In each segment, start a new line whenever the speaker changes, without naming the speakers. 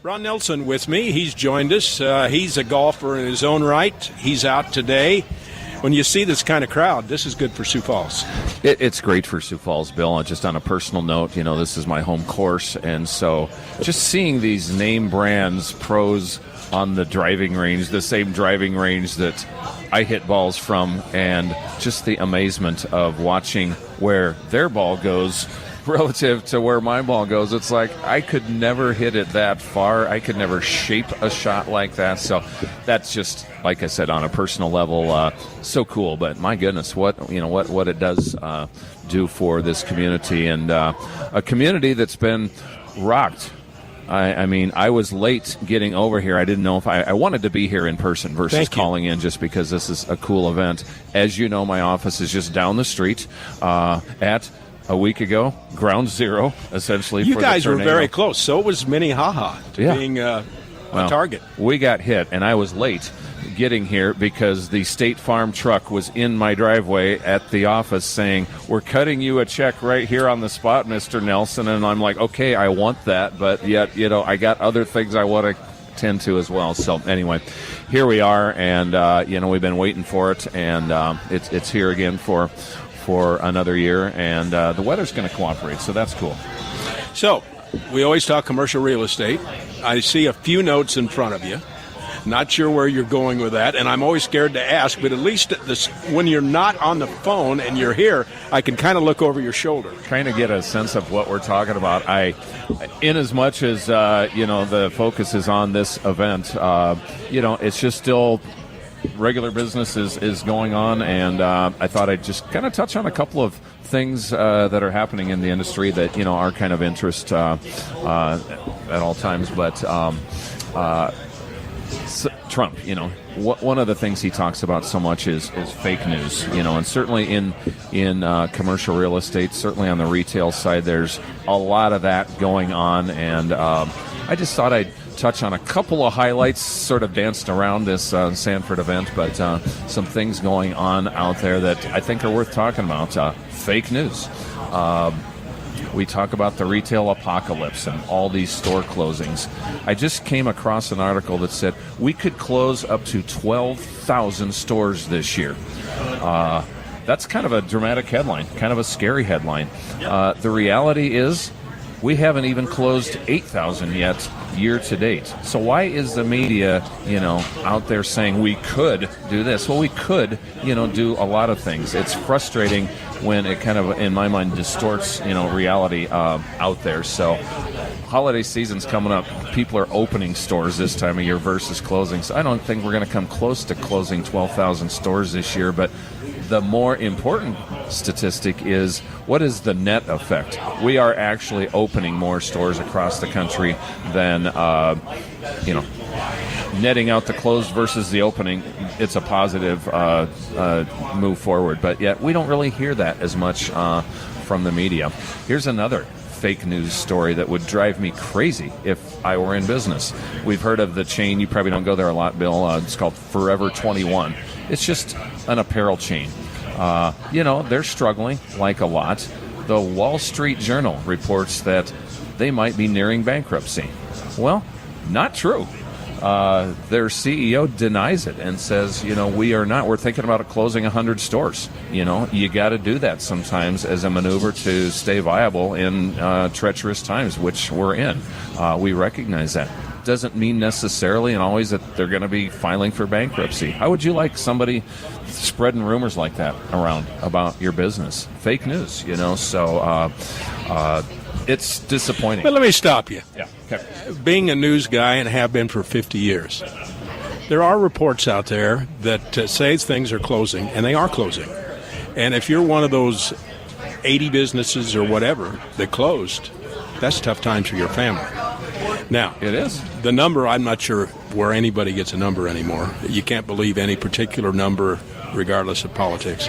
Ron Nelson with me. He's joined us. He's a golfer in his own right. He's out today. When you see this kind of crowd, this is good for Sioux Falls.
It's great for Sioux Falls, Bill. Just on a personal note, this is my home course, and so just seeing these name brands, pros on the driving range, the same driving range that I hit balls from, and just the amazement of watching where their ball goes relative to where my ball goes. It's like I could never hit it that far. I could never shape a shot like that. So that's just, like I said, on a personal level, so cool. But my goodness, what it does do for this community, and a community that's been rocked. I mean, I was late getting over here. I didn't know if I wanted to be here in person versus calling in, just because this is a cool event. As you know, my office is just down the street at a week ago, ground zero, essentially.
You
for
guys
the
were very close. So was Minnehaha to being a target.
We got hit, and I was late getting here because the State Farm truck was in my driveway at the office saying, "We're cutting you a check right here on the spot, Mr. Nelson." And I'm like, okay, I want that, but yet, I got other things I want to tend to as well. So anyway, here we are, and we've been waiting for it, and it's here again for another year, and the weather's going to cooperate, so that's cool.
So we always talk commercial real estate. I see a few notes in front of you. Not sure where you're going with that, and I'm always scared to ask, but at least when you're not on the phone and you're here, I can kind of look over your shoulder.
Trying to get a sense of what we're talking about. In as much as, the focus is on this event, it's just still regular business is going on, and I thought I'd just kind of touch on a couple of things that are happening in the industry that, are kind of interest at all times, but Trump, one of the things he talks about so much is fake news, and certainly in commercial real estate, certainly on the retail side, there's a lot of that going on, and I just thought I'd touch on a couple of highlights, sort of danced around this Sanford event, but some things going on out there that I think are worth talking about. Fake news. We talk about the retail apocalypse and all these store closings. I just came across an article that said we could close up to 12,000 stores this year. That's kind of a dramatic headline, kind of a scary headline. The reality is we haven't even closed 8,000 yet year to date. So why is the media, out there saying we could do this? Well, we could, do a lot of things. It's frustrating when it kind of, in my mind, distorts, reality out there. So holiday season's coming up. People are opening stores this time of year versus closing. So I don't think we're going to come close to closing 12,000 stores this year, but the more important statistic is, what is the net effect? We are actually opening more stores across the country than, netting out the closed versus the opening. It's a positive move forward. But yet we don't really hear that as much from the media. Here's another fake news story that would drive me crazy if I were in business. We've heard of the chain. You probably don't go there a lot, Bill. It's called Forever 21. It's just an apparel chain. They're struggling like a lot. The Wall Street Journal reports that they might be nearing bankruptcy. Well, not true. Their CEO denies it and says, we are not. We're thinking about closing 100 stores. You got to do that sometimes as a maneuver to stay viable in treacherous times, which we're in. We recognize that. Doesn't mean necessarily and always that they're going to be filing for bankruptcy. How would you like somebody spreading rumors like that around about your business? Fake news, so it's disappointing.
But let me stop you.
Yeah. Okay.
Being a news guy, and have been for 50 years, there are reports out there that say things are closing, and they are closing. And if you're one of those 80 businesses or whatever that closed, that's tough times for your family. Now,
it is.
The number, I'm not sure where anybody gets a number anymore. You can't believe any particular number regardless of politics.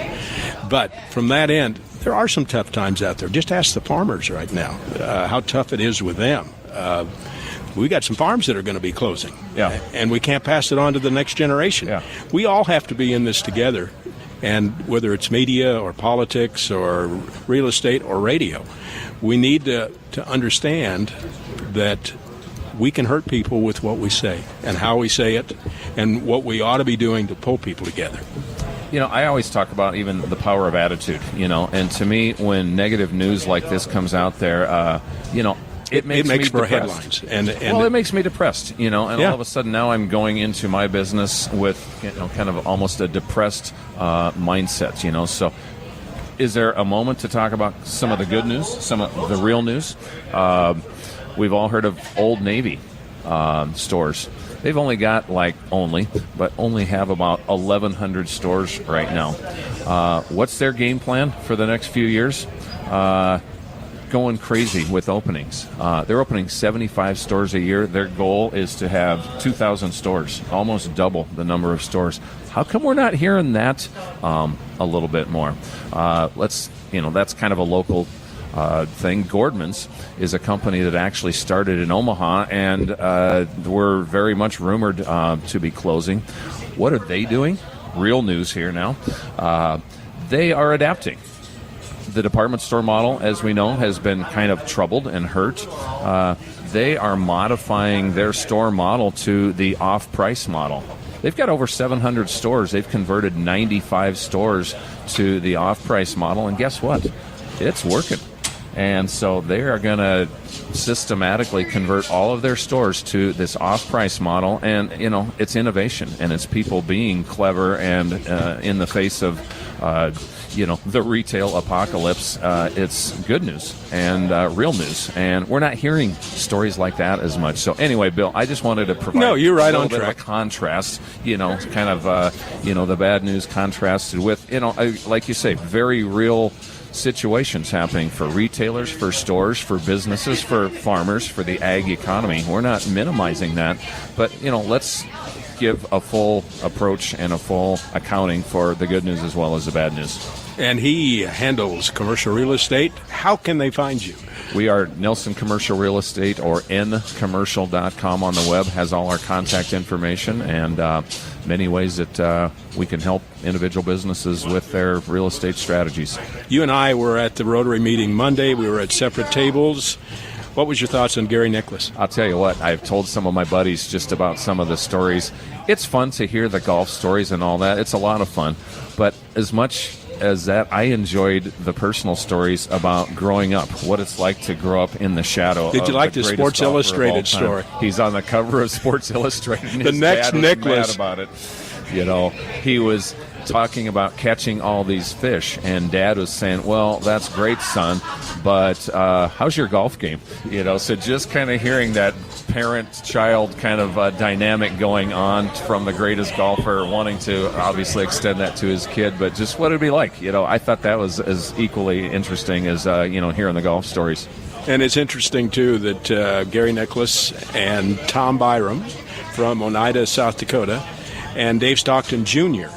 But from that end, there are some tough times out there. Just ask the farmers right now how tough it is with them. We got some farms that are going to be closing.
Yeah.
And we can't pass it on to the next generation.
Yeah.
We all have to be in this together. And whether it's media or politics or real estate or radio, we need to understand that we can hurt people with what we say and how we say it and what we ought to be doing to pull people together.
I always talk about even the power of attitude, and to me, when negative news like this comes out there, it makes me
for
depressed.
headlines. And
it makes me depressed, and
Yeah.
all of a sudden now I'm going into my business with, kind of almost a depressed mindset, so is there a moment to talk about some of the good news, some of the real news? We've all heard of Old Navy stores. They've only got only have about 1,100 stores right now. What's their game plan for the next few years? Going crazy with openings. They're opening 75 stores a year. Their goal is to have 2,000 stores, almost double the number of stores. How come we're not hearing that a little bit more? That's kind of a local thing. Gordman's is a company that actually started in Omaha, and we're very much rumored to be closing. What are they doing? Real news here now. They are adapting. The department store model, as we know, has been kind of troubled and hurt. They are modifying their store model to the off-price model. They've got over 700 stores. They've converted 95 stores to the off-price model, and guess what? It's working. And so they are going to systematically convert all of their stores to this off-price model. And, it's innovation, and it's people being clever, and in the face of, the retail apocalypse, it's good news and real news. And we're not hearing stories like that as much. So anyway, Bill, I just wanted to provide
you're right
a little
on
bit
track.
of a contrast, kind of, the bad news contrasted with, like you say, very real situations happening for retailers, for stores, for businesses, for farmers, for the ag economy. We're not minimizing that, but let's give a full approach and a full accounting for the good news as well as the bad news.
And he handles commercial real estate. How can they find you?
We are Nelson Commercial Real Estate, or ncommercial.com on the web, has all our contact information and many ways that we can help individual businesses with their real estate strategies.
You and I were at the Rotary meeting Monday. We were at separate tables. What was your thoughts on Gary Nicholas?
I'll tell you what, I've told some of my buddies just about some of the stories. It's fun to hear the golf stories and all that. It's a lot of fun. But as much as that, I enjoyed the personal stories about growing up, what it's like to grow up in the shadow.
Did you like the Sports Illustrated story?
He's on the cover of Sports Illustrated. And
the next Nicholas.
Mad about it. He was talking about catching all these fish, and Dad was saying, well, that's great, son, but how's your golf game? So just kind of hearing that parent-child kind of dynamic going on from the greatest golfer wanting to obviously extend that to his kid, but just what it'd be like. I thought that was as equally interesting as, hearing the golf stories.
And it's interesting, too, that Gary Nicholas and Tom Byram from Oneida, South Dakota, and Dave Stockton Jr.,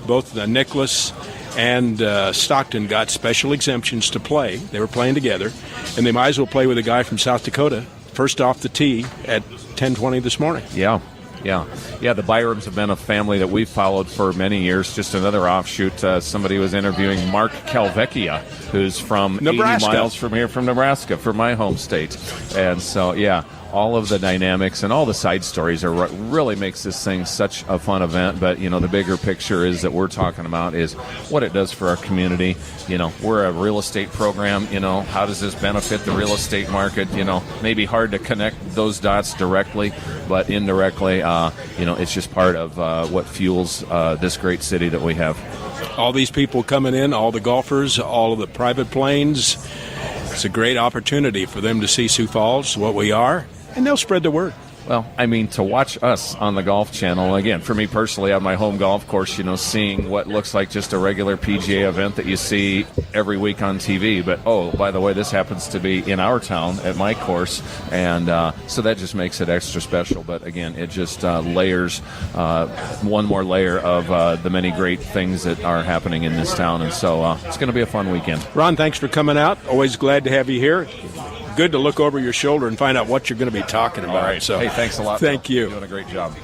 both Nicholas and Stockton got special exemptions to play. They were playing together, and they might as well play with a guy from South Dakota first off the tee at 10:20 this morning.
Yeah. The Byrams have been a family that we've followed for many years. Just another offshoot. Somebody was interviewing Mark Calvecchia, who's from
Nebraska.
80 miles from here, from Nebraska, from my home state. And so, all of the dynamics and all the side stories are what really makes this thing such a fun event. But, the bigger picture is that we're talking about is what it does for our community. We're a real estate program. How does this benefit the real estate market? Maybe hard to connect those dots directly, but indirectly, it's just part of what fuels this great city that we have.
All these people coming in, all the golfers, all of the private planes. It's a great opportunity for them to see Sioux Falls, what we are, and they'll spread the word.
Well, to watch us on the Golf Channel, again, for me personally, on my home golf course, seeing what looks like just a regular PGA event that you see every week on TV. But, oh, by the way, this happens to be in our town at my course, and so that just makes it extra special. But, again, it just layers one more layer of the many great things that are happening in this town. And so it's going to be a fun weekend.
Ron, thanks for coming out. Always glad to have you here. Good to look over your shoulder and find out what you're going to be talking about.
All right.
So,
hey, thanks a lot.
Thank you.
You're doing a great job.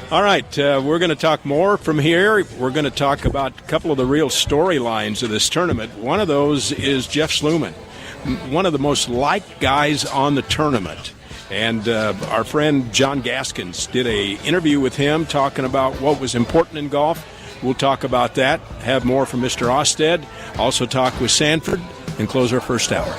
All right. We're going to talk more from here. We're going to talk about a couple of the real storylines of this tournament. One of those is Jeff Sluman, one of the most liked guys on the tournament. And our friend John Gaskins did a interview with him talking about what was important in golf. We'll talk about that, have more from Mr. Osted, also talk with Sanford, and close our first hour.